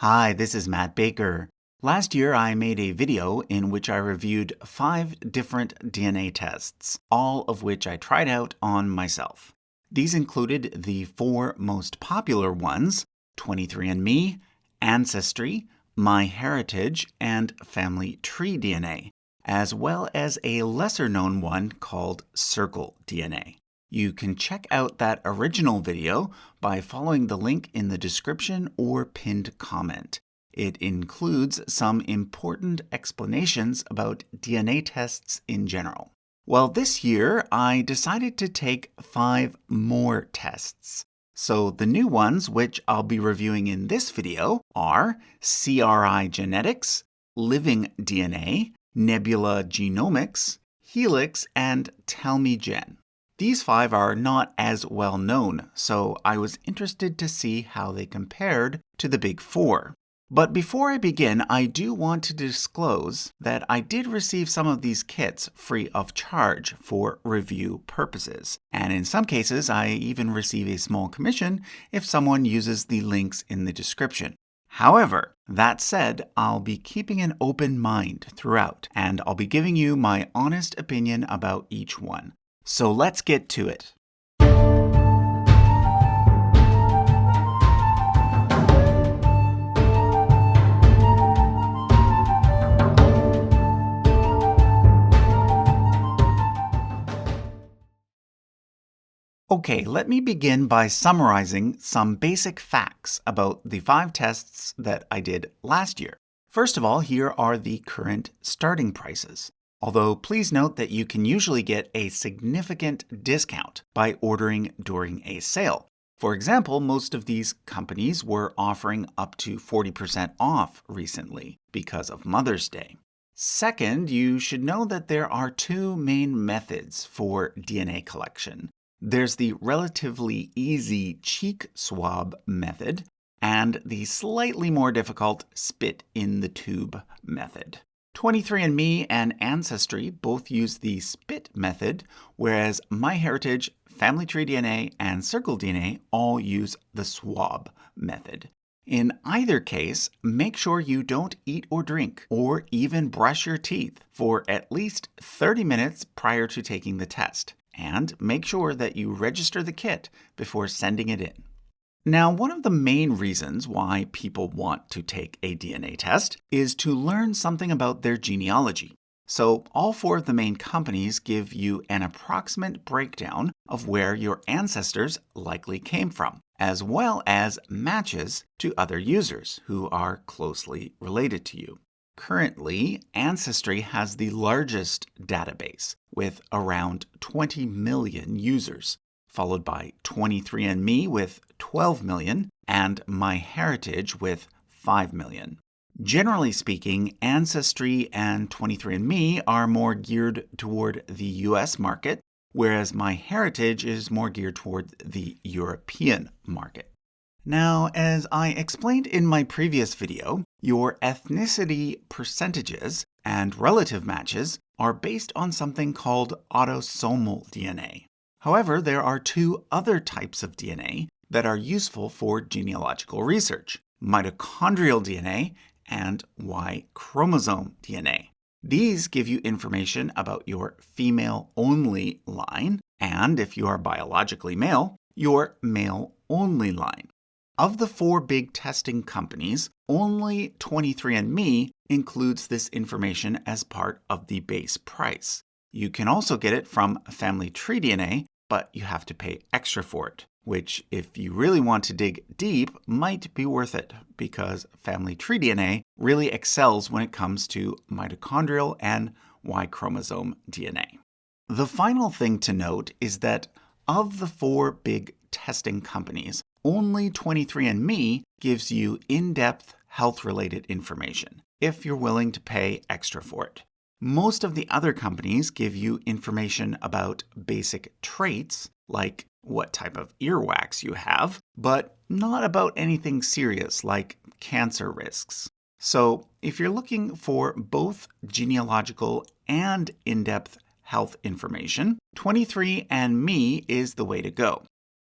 Hi, this is Matt Baker. Last year, I made a video in which I reviewed 5 different DNA tests, all of which I tried out on myself. These included the 4 most popular ones: 23andMe, Ancestry, MyHeritage, and Family Tree DNA, as well as a lesser-known one called Circle DNA. You can check out that original video by following the link in the description or pinned comment. It includes some important explanations about DNA tests in general. Well, this year I decided to take 5 more tests. So the new ones, which I'll be reviewing in this video, are Cri Genetics, Living DNA, Nebula Genomics, Helix, and Tellmejen. These 5 are not as well known, so I was interested to see how they compared to the big 4. But before I begin, I do want to disclose that I did receive some of these kits free of charge for review purposes. And in some cases, I even receive a small commission if someone uses the links in the description. However, that said, I'll be keeping an open mind throughout, and I'll be giving you my honest opinion about each one. So let's get to it. Okay, let me begin by summarizing some basic facts about the 5 tests that I did last year. First of all, here are the current starting prices. Although please note that you can usually get a significant discount by ordering during a sale. For example, most of these companies were offering up to 40% off recently because of Mother's Day. Second, you should know that there are 2 main methods for DNA collection. There's the relatively easy cheek swab method and the slightly more difficult spit in the tube method. 23andMe and Ancestry both use the spit method, whereas MyHeritage, Family Tree DNA, and Circle DNA all use the swab method. In either case, make sure you don't eat or drink, or even brush your teeth for at least 30 minutes prior to taking the test. And make sure that you register the kit before sending it in. Now, one of the main reasons why people want to take a DNA test is to learn something about their genealogy. So all 4 of the main companies give you an approximate breakdown of where your ancestors likely came from, as well as matches to other users who are closely related to you. Currently, Ancestry has the largest database with around 20 million users, followed by 23andMe with 12 million and MyHeritage with 5 million. Generally speaking, Ancestry and 23andMe are more geared toward the US market, whereas MyHeritage is more geared toward the European market. Now, as I explained in my previous video, your ethnicity percentages and relative matches are based on something called autosomal DNA. However, there are 2 other types of DNA that are useful for genealogical research: mitochondrial DNA and Y chromosome DNA. These give you information about your female-only line, and if you are biologically male, your male-only line. Of the 4 big testing companies, only 23andMe includes this information as part of the base price. You can also get it from Family Tree DNA, but you have to pay extra for it, which, if you really want to dig deep, might be worth it, because Family Tree DNA really excels when it comes to mitochondrial and Y chromosome DNA. The final thing to note is that of the 4 big testing companies, only 23andMe gives you in-depth health-related information, if you're willing to pay extra for it. Most of the other companies give you information about basic traits, like what type of earwax you have, but not about anything serious like cancer risks. So if you're looking for both genealogical and in-depth health information, 23andMe is the way to go.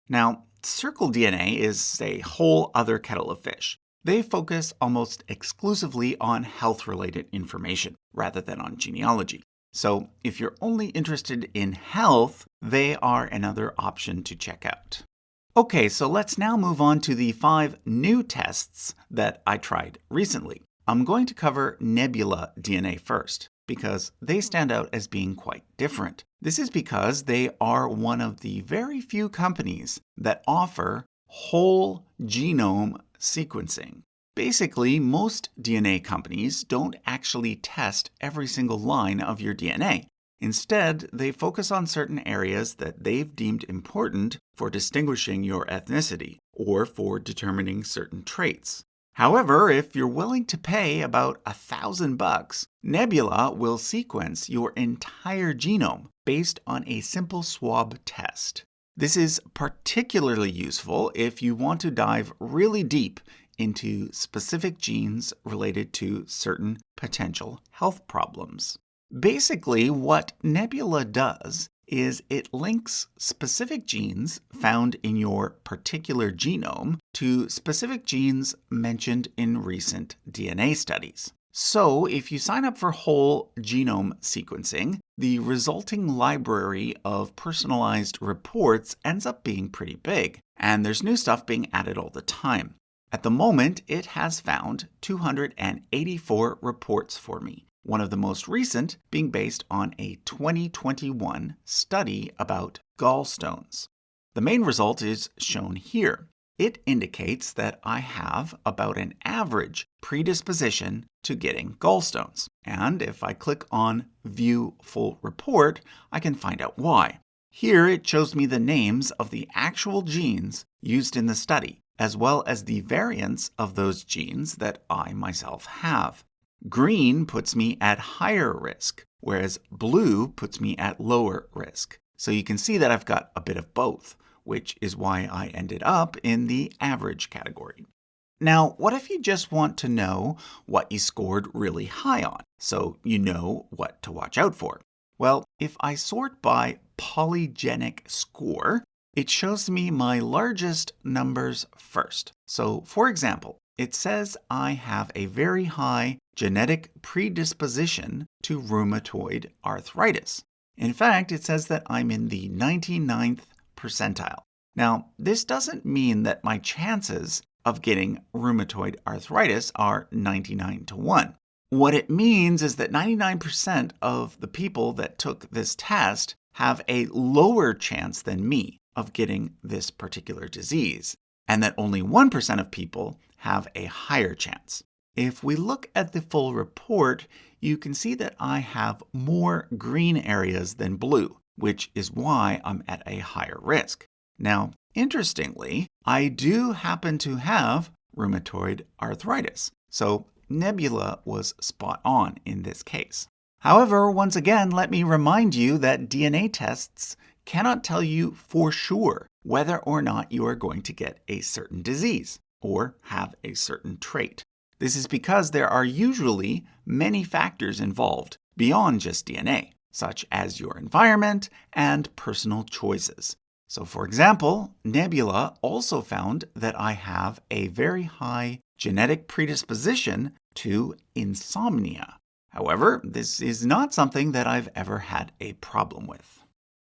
Now, Circle DNA is a whole other kettle of fish. They focus almost exclusively on health-related information rather than on genealogy. So if you're only interested in health, they are another option to check out. Okay, so let's now move on to the 5 new tests that I tried recently. I'm going to cover Nebula DNA first, because they stand out as being quite different. This is because they are one of the very few companies that offer whole genome sequencing. Basically, most DNA companies don't actually test every single line of your DNA. Instead, they focus on certain areas that they've deemed important for distinguishing your ethnicity or for determining certain traits. However, if you're willing to pay about $1,000, Nebula will sequence your entire genome based on a simple swab test. This is particularly useful if you want to dive really deep into specific genes related to certain potential health problems. Basically, what Nebula does is it links specific genes found in your particular genome to specific genes mentioned in recent DNA studies. So, if you sign up for whole genome sequencing, the resulting library of personalized reports ends up being pretty big, and there's new stuff being added all the time. At the moment, it has found 284 reports for me, one of the most recent being based on a 2021 study about gallstones. The main result is shown here. It indicates that I have about an average predisposition to getting gallstones. And if I click on View Full Report, I can find out why. Here it shows me the names of the actual genes used in the study, as well as the variants of those genes that I myself have. Green puts me at higher risk, whereas blue puts me at lower risk. So you can see that I've got a bit of both, which is why I ended up in the average category. Now, what if you just want to know what you scored really high on, so you know what to watch out for? Well, if I sort by polygenic score, it shows me my largest numbers first. So, for example, it says I have a very high genetic predisposition to rheumatoid arthritis. In fact, it says that I'm in the 99th percentile. Now, this doesn't mean that my chances of getting rheumatoid arthritis are 99 to 1. What it means is that 99% of the people that took this test have a lower chance than me of getting this particular disease, and that only 1% of people have a higher chance. If we look at the full report, you can see that I have more green areas than blue, which is why I'm at a higher risk. Now, interestingly, I do happen to have rheumatoid arthritis, so Nebula was spot on in this case. However, once again, let me remind you that DNA tests cannot tell you for sure whether or not you are going to get a certain disease or have a certain trait. This is because there are usually many factors involved beyond just DNA, such as your environment and personal choices. So for example, Nebula also found that I have a very high genetic predisposition to insomnia. However, this is not something that I've ever had a problem with.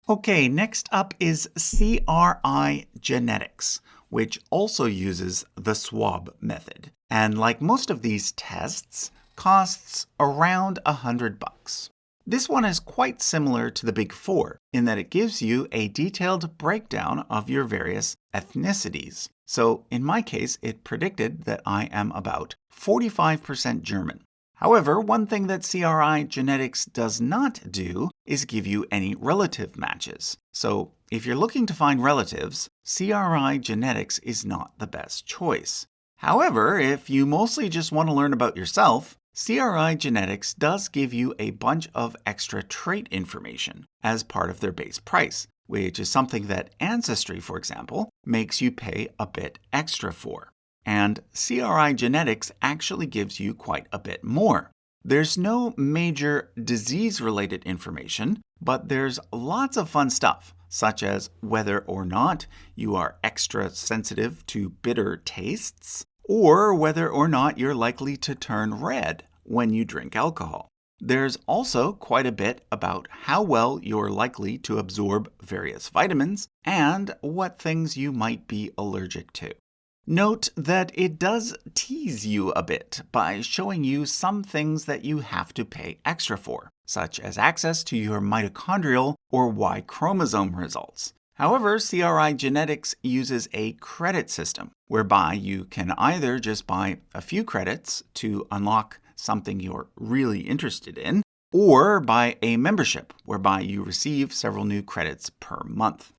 Okay, next up is Cri Genetics, which also uses the swab method. And like most of these tests, costs around $100. This one is quite similar to the Big Four in that it gives you a detailed breakdown of your various ethnicities. So in my case, it predicted that I am about 45% German. However, one thing that Cri Genetics does not do is give you any relative matches. So if you're looking to find relatives, Cri Genetics is not the best choice. However, if you mostly just want to learn about yourself, Cri Genetics does give you a bunch of extra trait information as part of their base price, which is something that Ancestry, for example, makes you pay a bit extra for. And Cri Genetics actually gives you quite a bit more. There's no major disease-related information, but there's lots of fun stuff, such as whether or not you are extra sensitive to bitter tastes, or whether or not you're likely to turn red when you drink alcohol. There's also quite a bit about how well you're likely to absorb various vitamins and what things you might be allergic to. Note that it does tease you a bit by showing you some things that you have to pay extra for, such as access to your mitochondrial or Y chromosome results. However, Cri Genetics uses a credit system, whereby you can either just buy a few credits to unlock something you're really interested in, or buy a membership, whereby you receive several new credits per month.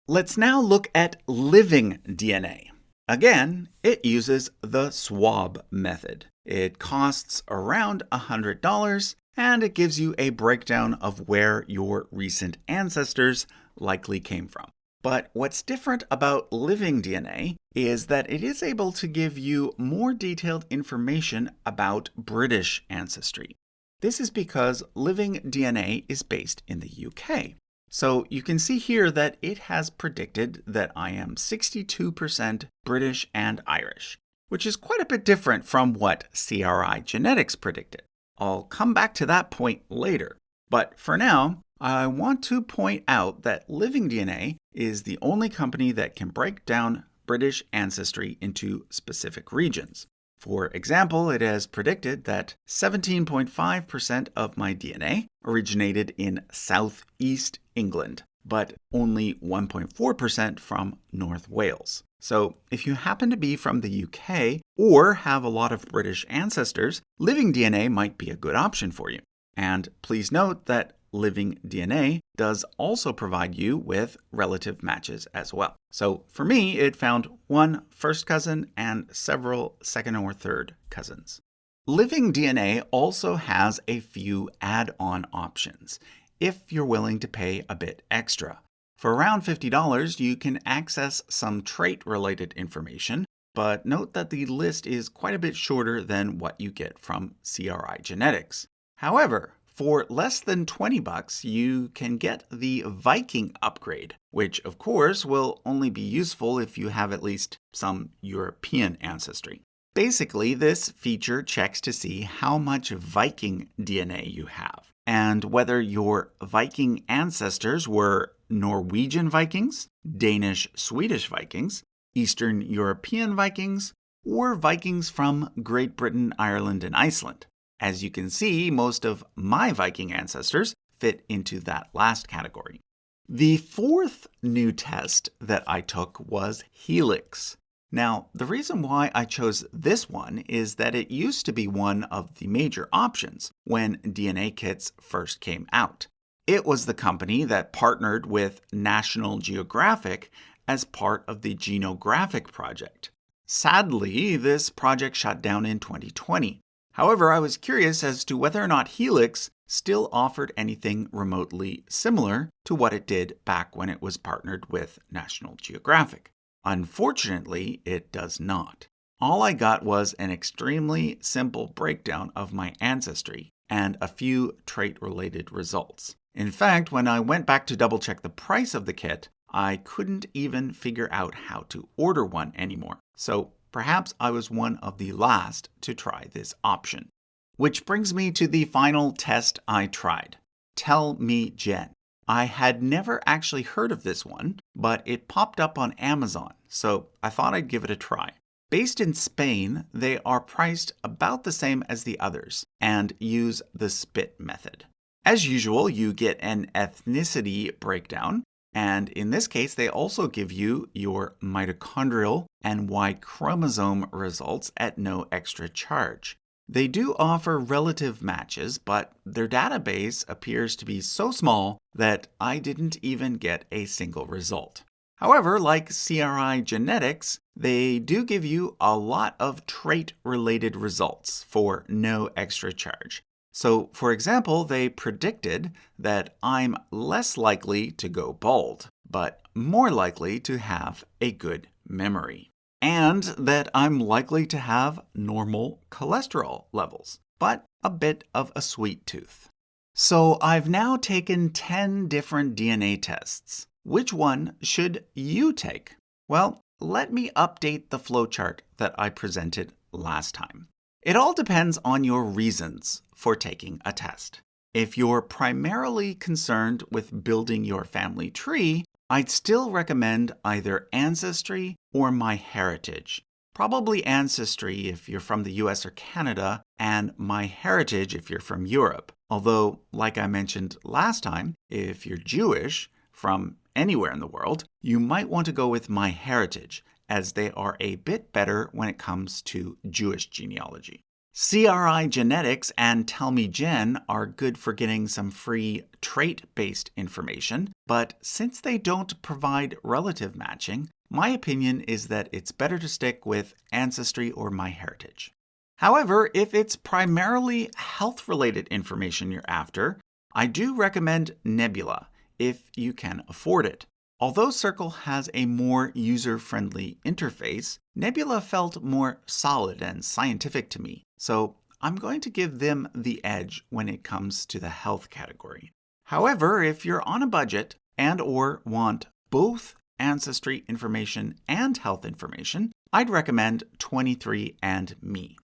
Let's now look at living DNA. Again, it uses the swab method. It costs around $100, and it gives you a breakdown of where your recent ancestors likely came from. But what's different about living DNA is that it is able to give you more detailed information about British ancestry. This is because living DNA is based in the UK. So you can see here that it has predicted that I am 62% British and Irish, which is quite a bit different from what Cri Genetics predicted. I'll come back to that point later. But for now, I want to point out that Living DNA is the only company that can break down British ancestry into specific regions. For example, it has predicted that 17.5% of my DNA originated in southeast England, but only 1.4% from North Wales. So if you happen to be from the UK or have a lot of British ancestors, Living DNA might be a good option for you. And please note that Living DNA does also provide you with relative matches as well. So for me, it found one first cousin and several second or third cousins. Living DNA also has a few add-on options if you're willing to pay a bit extra. For around $50, you can access some trait-related information, but note that the list is quite a bit shorter than what you get from Cri Genetics. However, for less than $20, you can get the Viking upgrade, which of course will only be useful if you have at least some European ancestry. Basically, this feature checks to see how much Viking DNA you have, and whether your Viking ancestors were Norwegian Vikings, Danish-Swedish Vikings, Eastern European Vikings, or Vikings from Great Britain, Ireland, and Iceland. As you can see, most of my Viking ancestors fit into that last category. The fourth new test that I took was Helix. Now, the reason why I chose this one is that it used to be one of the major options when DNA kits first came out. It was the company that partnered with National Geographic as part of the Genographic project. Sadly, this project shut down in 2020. However, I was curious as to whether or not Helix still offered anything remotely similar to what it did back when it was partnered with National Geographic. Unfortunately, it does not. All I got was an extremely simple breakdown of my ancestry and a few trait-related results. In fact, when I went back to double-check the price of the kit, I couldn't even figure out how to order one anymore. So perhaps I was one of the last to try this option. Which brings me to the final test I tried, Tellmejen. I had never actually heard of this one, but it popped up on Amazon, so I thought I'd give it a try. Based in Spain, they are priced about the same as the others and use the spit method. As usual, you get an ethnicity breakdown, and in this case, they also give you your mitochondrial and Y chromosome results at no extra charge. They do offer relative matches, but their database appears to be so small that I didn't even get a single result. However, like Cri Genetics, they do give you a lot of trait-related results for no extra charge. So, for example, they predicted that I'm less likely to go bald, but more likely to have a good memory. And that I'm likely to have normal cholesterol levels, but a bit of a sweet tooth. So I've now taken 10 different DNA tests. Which one should you take? Well, let me update the flowchart that I presented last time. It all depends on your reasons for taking a test. If you're primarily concerned with building your family tree, I'd still recommend either Ancestry or MyHeritage. Probably Ancestry if you're from the US or Canada, and MyHeritage if you're from Europe. Although, like I mentioned last time, if you're Jewish from anywhere in the world, you might want to go with MyHeritage, as they are a bit better when it comes to Jewish genealogy. Cri Genetics and Tellmejen are good for getting some free trait-based information, but since they don't provide relative matching, my opinion is that it's better to stick with Ancestry or MyHeritage. However, if it's primarily health-related information you're after, I do recommend Nebula if you can afford it. Although Circle has a more user-friendly interface, Nebula felt more solid and scientific to me, so I'm going to give them the edge when it comes to the health category. However, if you're on a budget and/or want both ancestry information and health information, I'd recommend 23andMe.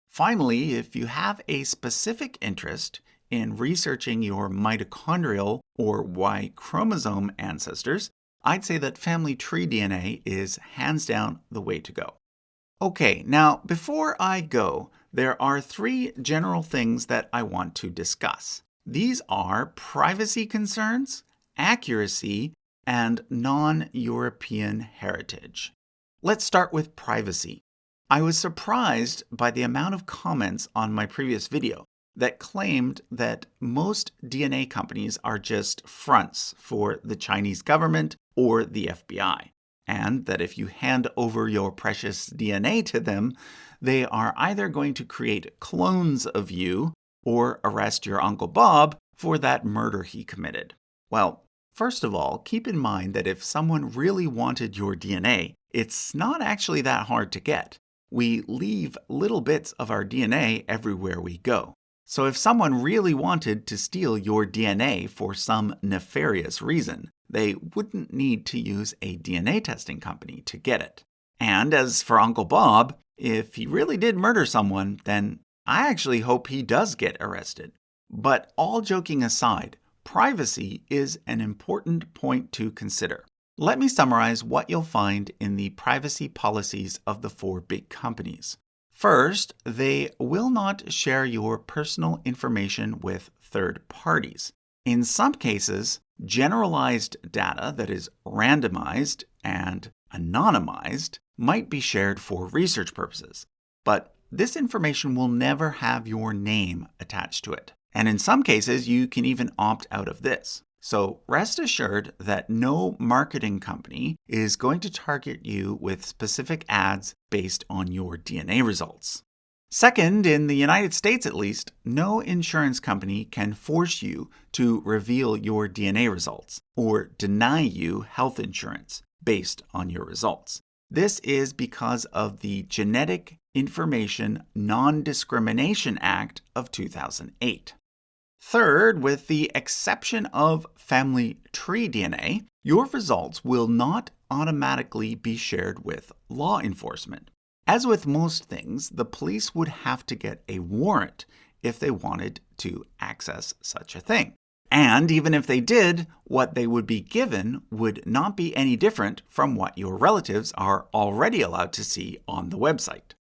Finally, if you have a specific interest in researching your mitochondrial or Y chromosome ancestors, I'd say that family tree DNA is hands down the way to go. Okay, now before I go, there are 3 general things that I want to discuss. These are privacy concerns, accuracy, and non-European heritage. Let's start with privacy. I was surprised by the amount of comments on my previous video that claimed that most DNA companies are just fronts for the Chinese government or the FBI, and that if you hand over your precious DNA to them, they are either going to create clones of you or arrest your Uncle Bob for that murder he committed. Well, first of all, keep in mind that if someone really wanted your DNA, it's not actually that hard to get. We leave little bits of our DNA everywhere we go. So if someone really wanted to steal your DNA for some nefarious reason, they wouldn't need to use a DNA testing company to get it. And as for Uncle Bob, if he really did murder someone, then I actually hope he does get arrested. But all joking aside, privacy is an important point to consider. Let me summarize what you'll find in the privacy policies of the 4 big companies. First, they will not share your personal information with third parties. In some cases, generalized data that is randomized and anonymized might be shared for research purposes, but this information will never have your name attached to it. And in some cases, you can even opt out of this. So rest assured that no marketing company is going to target you with specific ads based on your DNA results. Second, in the United States at least, no insurance company can force you to reveal your DNA results or deny you health insurance based on your results. This is because of the Genetic Information Non-Discrimination Act of 2008. Third, with the exception of family tree DNA, your results will not automatically be shared with law enforcement. As with most things, the police would have to get a warrant if they wanted to access such a thing. And even if they did, what they would be given would not be any different from what your relatives are already allowed to see on the website.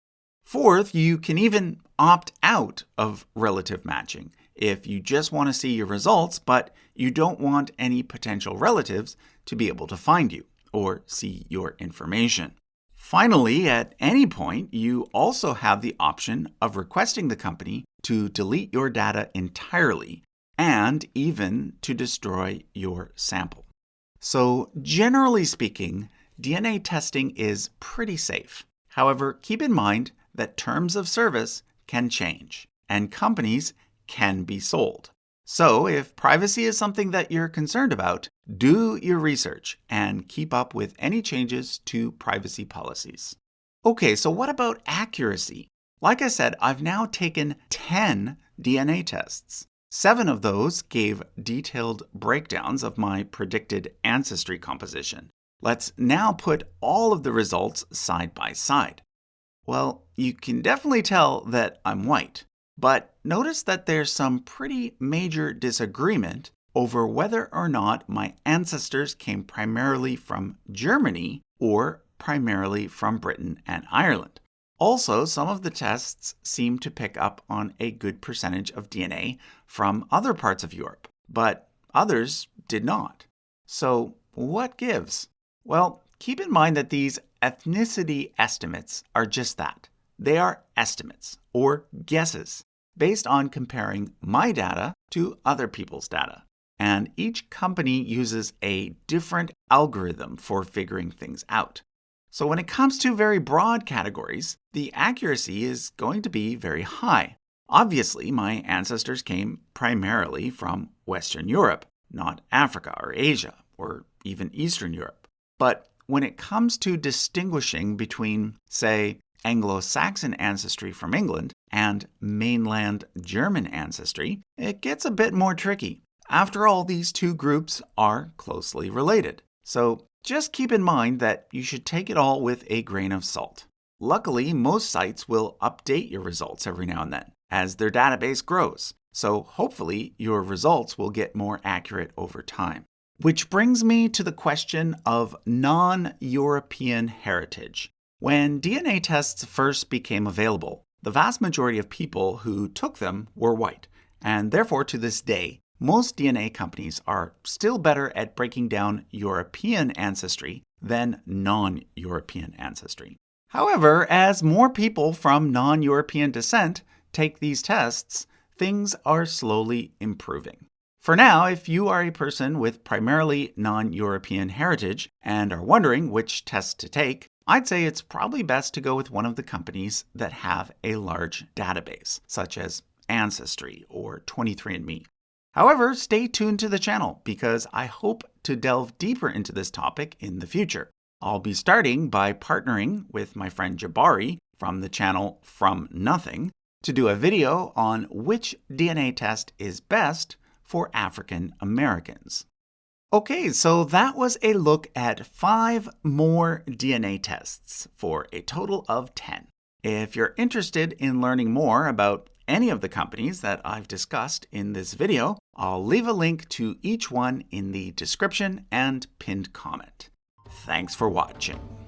Fourth, you can even opt out of relative matching if you just want to see your results, but you don't want any potential relatives to be able to find you or see your information. Finally, at any point, you also have the option of requesting the company to delete your data entirely and even to destroy your sample. So generally speaking, DNA testing is pretty safe. However, keep in mind that terms of service can change and companies can be sold. So if privacy is something that you're concerned about, do your research and keep up with any changes to privacy policies. Okay, so what about accuracy? Like I said, I've now taken 10 DNA tests. 7 of those gave detailed breakdowns of my predicted ancestry composition. Let's now put all of the results side by side. Well, you can definitely tell that I'm white, but notice that there's some pretty major disagreement over whether or not my ancestors came primarily from Germany or primarily from Britain and Ireland. Also, some of the tests seem to pick up on a good percentage of DNA from other parts of Europe, but others did not. So, what gives? Well, keep in mind that these ethnicity estimates are just that. They are estimates, or guesses, based on comparing my data to other people's data. And each company uses a different algorithm for figuring things out. So when it comes to very broad categories, the accuracy is going to be very high. Obviously, my ancestors came primarily from Western Europe, not Africa or Asia, or even Eastern Europe. But when it comes to distinguishing between, say, Anglo-Saxon ancestry from England and mainland German ancestry, it gets a bit more tricky. After all, these two groups are closely related. So just keep in mind that you should take it all with a grain of salt. Luckily, most sites will update your results every now and then as their database grows. So hopefully your results will get more accurate over time. Which brings me to the question of non-European heritage. When DNA tests first became available, the vast majority of people who took them were white, and therefore to this day, most DNA companies are still better at breaking down European ancestry than non-European ancestry. However, as more people from non-European descent take these tests, things are slowly improving. For now, if you are a person with primarily non-European heritage and are wondering which test to take, I'd say it's probably best to go with one of the companies that have a large database, such as Ancestry or 23andMe. However, stay tuned to the channel because I hope to delve deeper into this topic in the future. I'll be starting by partnering with my friend Jabari from the channel From Nothing to do a video on which DNA test is best for African Americans. Okay, so that was a look at 5 more DNA tests for a total of 10. If you're interested in learning more about any of the companies that I've discussed in this video, I'll leave a link to each one in the description and pinned comment. Thanks for watching.